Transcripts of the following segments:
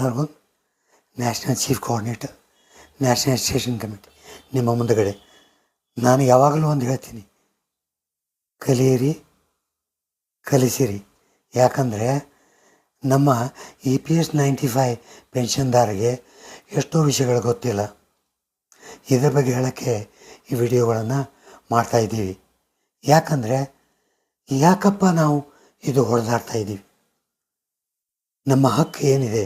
ಎಲ್ಲರಿಗೂ national chief coordinator, national education committee ನಿಮ್ಮ ಮುಂದುಗಡೆ ನಾನು ಯಾವಾಗಲೂ ಒಂದು ಹೇಳ್ತೀನಿ, ಕಲಿಯಿರಿ, ಕಲಿಸಿರಿ. ಯಾಕಂದರೆ ನಮ್ಮ EPS 95 ಪೆನ್ಷನ್ದಾರರಿಗೆ ಎಷ್ಟೋ ವಿಷಯಗಳು ಗೊತ್ತಿಲ್ಲ. ಇದರ ಬಗ್ಗೆ ಹೇಳೋಕ್ಕೆ ಈ ವಿಡಿಯೋಗಳನ್ನು ಮಾಡ್ತಾಯಿದ್ದೀವಿ. ಯಾಕಪ್ಪ ನಾವು ಇದು ಹೊಡೆದಾಡ್ತಾ ಇದ್ದೀವಿ, ನಮ್ಮ ಹಕ್ಕು ಏನಿದೆ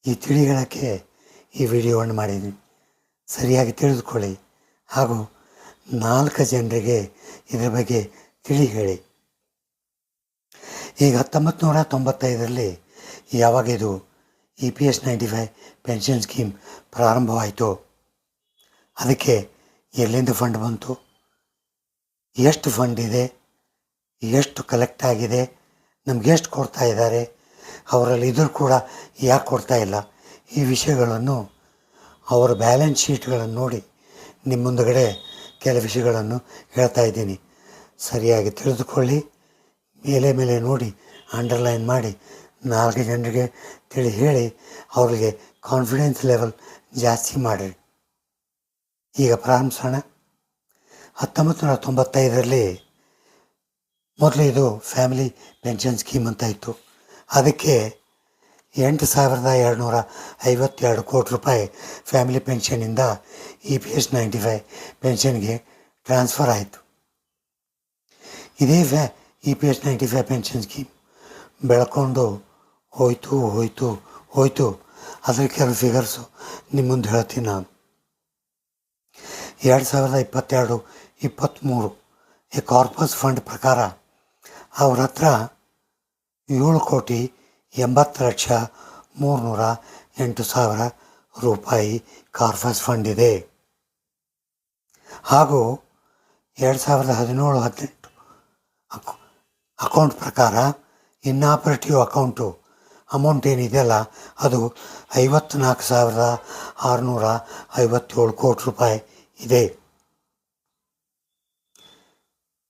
ಈ ತಿಳಿ ಹೇಳೋಕ್ಕೆ ಈ ವಿಡಿಯೋವನ್ನು ಮಾಡಿದ್ದೀನಿ. ಸರಿಯಾಗಿ ತಿಳಿದುಕೊಳ್ಳಿ ಹಾಗೂ 4 ಜನರಿಗೆ ಇದರ ಬಗ್ಗೆ ತಿಳಿ ಹೇಳಿ. ಈಗ 1995ರಲ್ಲಿ ಯಾವಾಗ ಇದು EPS 95 ಪೆನ್ಷನ್ ಸ್ಕೀಮ್ ಪ್ರಾರಂಭವಾಯಿತು, ಅದಕ್ಕೆ ಎಲ್ಲಿಂದ ಫಂಡ್ ಬಂತು, ಎಷ್ಟು ಫಂಡ್ ಇದೆ, ಎಷ್ಟು ಕಲೆಕ್ಟ್ ಆಗಿದೆ, ನಮ್ಗೆ ಎಷ್ಟು ಕೊಡ್ತಾ ಇದ್ದಾರೆ, ಅವರಲ್ಲಿ ಇದ್ರೂ ಕೂಡ ಯಾಕೆ ಕೊಡ್ತಾ ಇಲ್ಲ, ಈ ವಿಷಯಗಳನ್ನು ಅವರ ಬ್ಯಾಲೆನ್ಸ್ ಶೀಟ್ಗಳನ್ನು ನೋಡಿ ನಿಮ್ಮ ಮುಂದುಗಡೆ ಕೆಲವು ವಿಷಯಗಳನ್ನು ಹೇಳ್ತಾ ಇದ್ದೀನಿ. ಸರಿಯಾಗಿ ತಿಳಿದುಕೊಳ್ಳಿ, ಮೇಲೆ ನೋಡಿ ಅಂಡರ್ಲೈನ್ ಮಾಡಿ 4 ಜನರಿಗೆ ತಿಳಿ ಹೇಳಿ ಅವರಿಗೆ ಕಾನ್ಫಿಡೆನ್ಸ್ ಲೆವೆಲ್ ಜಾಸ್ತಿ ಮಾಡಿರಿ. ಈಗ ಪ್ರಾರಂಭಿಸೋಣ. 1995ರಲ್ಲಿ ಮೊದಲು ಇದು ಫ್ಯಾಮಿಲಿ ಪೆನ್ಷನ್ ಸ್ಕೀಮ್ ಅಂತ ಇತ್ತು. ಅದಕ್ಕೆ 8,252 ಕೋಟಿ ರೂಪಾಯಿ ಫ್ಯಾಮಿಲಿ ಪೆನ್ಷನಿಂದ EPS 95 ಪೆನ್ಷನ್ಗೆ ಟ್ರಾನ್ಸ್ಫರ್ ಆಯಿತು. ಇದೇ EPS 95 ಪೆನ್ಷನ್ ಸ್ಕೀಮ್ ಬೆಳ್ಕೊಂಡು ಹೋಯ್ತು. ಅದರ ಕೆಲವು ಫಿಗರ್ಸು ನಿಮ್ಮ ಮುಂದೆ ಹೇಳ್ತೀನಿ ನಾನು. 2022-23 ಈ ಕಾರ್ಪಸ್ ಫಂಡ್ ಪ್ರಕಾರ ಅವ್ರ ಹತ್ರ 7,80,308,000 ರೂಪಾಯಿ ಕಾರ್ಪಸ್ ಫಂಡ್ ಇದೆ. ಹಾಗೂ 2017-18 ಅಕೌಂಟ್ ಪ್ರಕಾರ ಇನ್ನಾಪರೇಟಿವ್ ಅಕೌಂಟು ಅಮೌಂಟ್ ಏನಿದೆಯಲ್ಲ ಅದು 54,657 ಕೋಟಿ ರೂಪಾಯಿ ಇದೆ.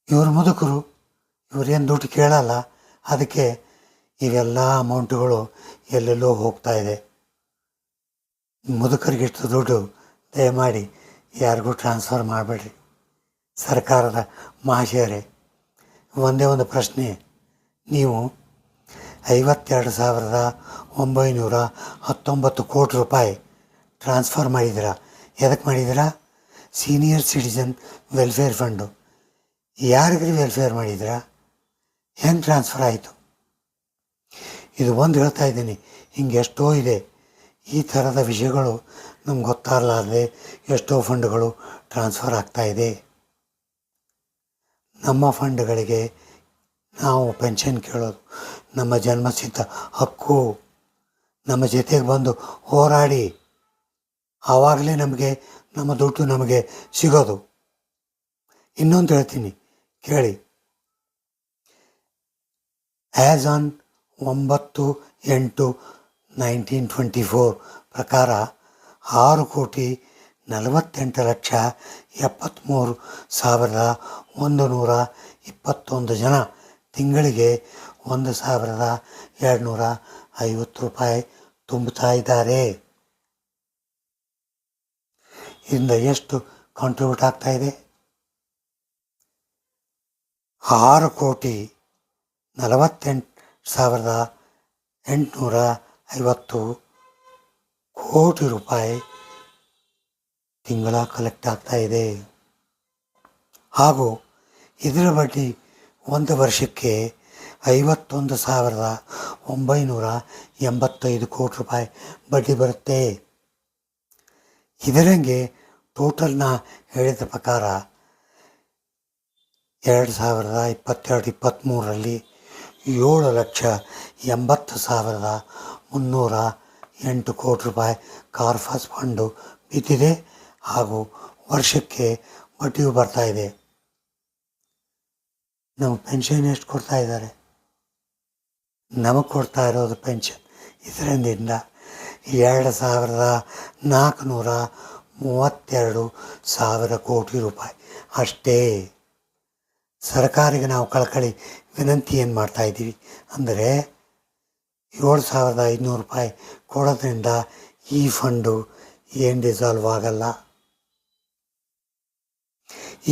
ಇವರು ಮುದುಕರು, ಇವರೇನು ದುಡ್ಡು ಕೇಳಲ್ಲ, ಅದಕ್ಕೆ ಇವೆಲ್ಲ ಅಮೌಂಟುಗಳು ಎಲ್ಲೆಲ್ಲೋ ಹೋಗ್ತಾ ಇದೆ. ಮುದುಕರಿಗಿಷ್ಟು ದುಡ್ಡು ದಯಮಾಡಿ ಯಾರಿಗೂ ಟ್ರಾನ್ಸ್ಫರ್ ಮಾಡಬೇಡ್ರಿ. ಸರ್ಕಾರದ ಮಹಾಶಯರೇ, ಒಂದೇ ಒಂದು ಪ್ರಶ್ನೆ, ನೀವು 52,919 ಕೋಟಿ ರೂಪಾಯಿ ಟ್ರಾನ್ಸ್ಫರ್ ಮಾಡಿದ್ದೀರಾ. ಎದಕ್ಕೆ ಮಾಡಿದ್ದೀರಾ? Senior citizen welfare fund. ಯಾರಿಗ್ರಿ ವೆಲ್ಫೇರ್ ಮಾಡಿದ್ದೀರಾ? ಹೆಂಗೆ ಟ್ರಾನ್ಸ್ಫರ್ ಆಯಿತು? ಇದು ಒಂದು ಹೇಳ್ತಾ ಇದ್ದೀನಿ, ಹಿಂಗೆ ಎಷ್ಟೋ ಇದೆ. ಈ ಥರದ ವಿಷಯಗಳು ನಮ್ಗೆ ಗೊತ್ತಾಗಲಾರ್ದೆ ಎಷ್ಟೋ ಫಂಡ್ಗಳು ಟ್ರಾನ್ಸ್ಫರ್ ಆಗ್ತಾಯಿದೆ. ನಮ್ಮ ಫಂಡ್ಗಳಿಗೆ ನಾವು ಪೆನ್ಷನ್ ಕೇಳೋದು ನಮ್ಮ ಜನ್ಮಸಿದ್ಧ ಹಕ್ಕು. ನಮ್ಮ ಜೊತೆಗೆ ಬಂದು ಹೋರಾಡಿ, ಆವಾಗಲೇ ನಮಗೆ ನಮ್ಮ ದುಡ್ಡು ನಮಗೆ ಸಿಗೋದು. ಇನ್ನೊಂದು ಹೇಳ್ತೀನಿ ಕೇಳಿ. ಆ್ಯಸ್ ಆನ್ 9/8/1924 ಪ್ರಕಾರ 6,48,73,121 ಜನ ತಿಂಗಳಿಗೆ 1,250 ರೂಪಾಯಿ ತುಂಬುತ್ತಾ ಇದ್ದಾರೆ. ಇದರಿಂದ ಎಷ್ಟು ಕಾಂಟ್ರಿಬ್ಯೂಟ್ ಆಗ್ತಾ ಇದೆ? 6,48,850 ಕೋಟಿ ರೂಪಾಯಿ ತಿಂಗಳ ಕಲೆಕ್ಟ್ ಆಗ್ತಾ ಇದೆ. ಹಾಗೂ ಇದರ ಬಡ್ಡಿ ಒಂದು ವರ್ಷಕ್ಕೆ 51,985 ಕೋಟಿ ರೂಪಾಯಿ ಬಡ್ಡಿ ಬರುತ್ತೆ. ಇದರಂಗೆ ಟೋಟಲ್ನ ಹೇಳಿದ ಪ್ರಕಾರ 2022-23ರಲ್ಲಿ 7,80,308 ಕೋಟಿ ರೂಪಾಯಿ ಕಾರ್ಪಸ್ ಫಂಡು ಬಿದ್ದಿದೆ. ಹಾಗೂ ವರ್ಷಕ್ಕೆ ಬಡ್ಡಿಯೂ ಬರ್ತಾ ಇದೆ. ನಮ್ಮ ಪೆನ್ಷನ್ ಎಷ್ಟು ಕೊಡ್ತಾ ಇದ್ದಾರೆ? ನಮಗೆ ಕೊಡ್ತಾ ಇರೋದು ಪೆನ್ಷನ್ ಇದರಿಂದ 2,432 ಕೋಟಿ ರೂಪಾಯಿ ಅಷ್ಟೇ. ಸರ್ಕಾರಿಗೆ ನಾವು ಕಳಕಳಿ ವಿನಂತಿ ಏನು ಮಾಡ್ತಾಯಿದ್ದೀವಿ ಅಂದರೆ, 7,500 ರೂಪಾಯಿ ಕೊಡೋದ್ರಿಂದ ಈ ಫಂಡು ಏನು ಡಿಸಾಲ್ವ್ ಆಗಲ್ಲ.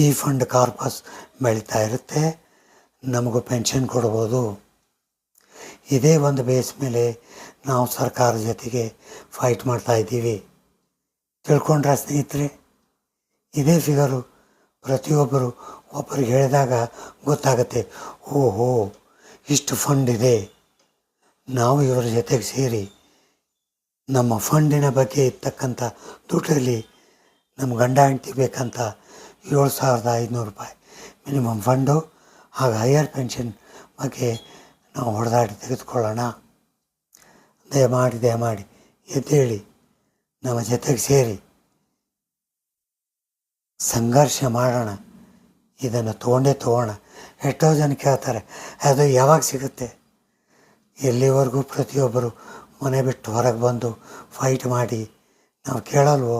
ಈ ಫಂಡ್ ಕಾರ್ಪಸ್ ಬೆಳೀತಾ ಇರುತ್ತೆ, ನಮಗೂ ಪೆನ್ಷನ್ ಕೊಡ್ಬೋದು. ಇದೇ ಒಂದು ಬೇಸ್ ಮೇಲೆ ನಾವು ಸರ್ಕಾರದ ಜೊತೆಗೆ ಫೈಟ್ ಮಾಡ್ತಾಯಿದ್ದೀವಿ. ತಿಳ್ಕೊಂಡ್ರೆ ಸ್ನೇಹಿತರೆ, ಇದೇ ಫಿಗರು ಪ್ರತಿಯೊಬ್ಬರು ಒಬ್ಬರಿಗೆ ಹೇಳಿದಾಗ ಗೊತ್ತಾಗುತ್ತೆ, ಓಹೋ ಇಷ್ಟು ಫಂಡ್ ಇದೆ, ನಾವು ಇವರ ಜೊತೆಗೆ ಸೇರಿ ನಮ್ಮ ಫಂಡಿನ ಬಗ್ಗೆ ಇರ್ತಕ್ಕಂಥ ದುಡ್ಡಲ್ಲಿ ನಮ್ಮ ಗಂಡ ಹೆಂಡತಿ ಬೇಕಂತ 7,500 ರೂಪಾಯಿ ಮಿನಿಮಮ್ ಫಂಡು, ಆಗ ಹೈಯರ್ ಪೆನ್ಷನ್ ಬಗ್ಗೆ ನಾವು ಹೊಡೆದಾಡಿ ತೆಗೆದುಕೊಳ್ಳೋಣ. ದಯಮಾಡಿ ಎದ್ದೇಳಿ ನಮ್ಮ ಜೊತೆಗೆ ಸೇರಿ ಸಂಘರ್ಷ ಮಾಡೋಣ. ಇದನ್ನು ತೊಗೋಣ. ಎಷ್ಟೋ ಜನ ಕೇಳ್ತಾರೆ, ಅದು ಯಾವಾಗ ಸಿಗುತ್ತೆ? ಎಲ್ಲಿವರೆಗೂ ಪ್ರತಿಯೊಬ್ಬರು ಮನೆ ಬಿಟ್ಟು ಹೊರಗೆ ಬಂದು ಫೈಟ್ ಮಾಡಿ ನಾವು ಕೇಳಲ್ವೋ?